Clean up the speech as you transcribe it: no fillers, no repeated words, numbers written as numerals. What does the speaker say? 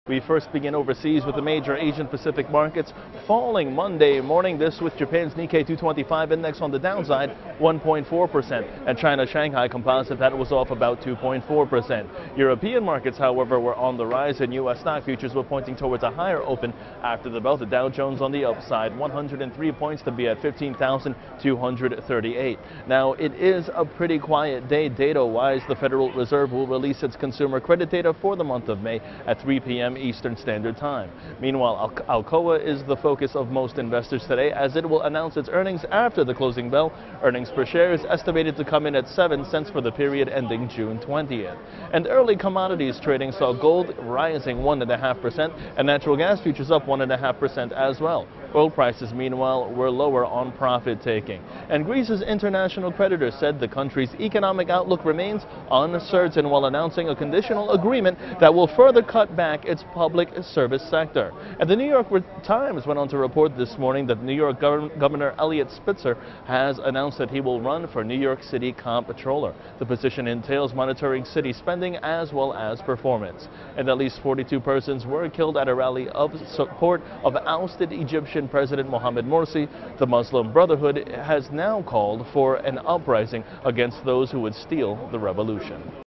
We first begin overseas with the major Asian Pacific markets falling Monday morning. This with Japan's Nikkei 225 index on the downside 1.4%, and China's Shanghai Composite that was off about 2.4%. European markets, however, were on the rise, and U.S. stock futures were pointing towards a higher open after the bell. The Dow Jones on the upside, 103 points to be at 15,238. Now, it is a pretty quiet day data-wise. The Federal Reserve will release its consumer credit data for the month of May at 3 p.m. Eastern Standard Time. Meanwhile, Alcoa is the focus of most investors today, as it will announce its earnings after the closing bell. Earnings per share is estimated to come in at 7 cents for the period ending June 20th. And early commodities trading saw gold rising 1.5% and natural gas futures up 1.5% as well. Oil prices, meanwhile, were lower on profit taking. And Greece's international creditor said the country's economic outlook remains uncertain, while announcing a conditional agreement that will further cut back its public service sector. And the New York Times went on to report this morning that New York Governor Eliot Spitzer has announced that he will run for New York City Comptroller. The position entails monitoring city spending as well as performance. And at least 42 persons were killed at a rally of support of ousted Egyptian President Mohamed Morsi. The Muslim Brotherhood has now called for an uprising against those who would steal the revolution.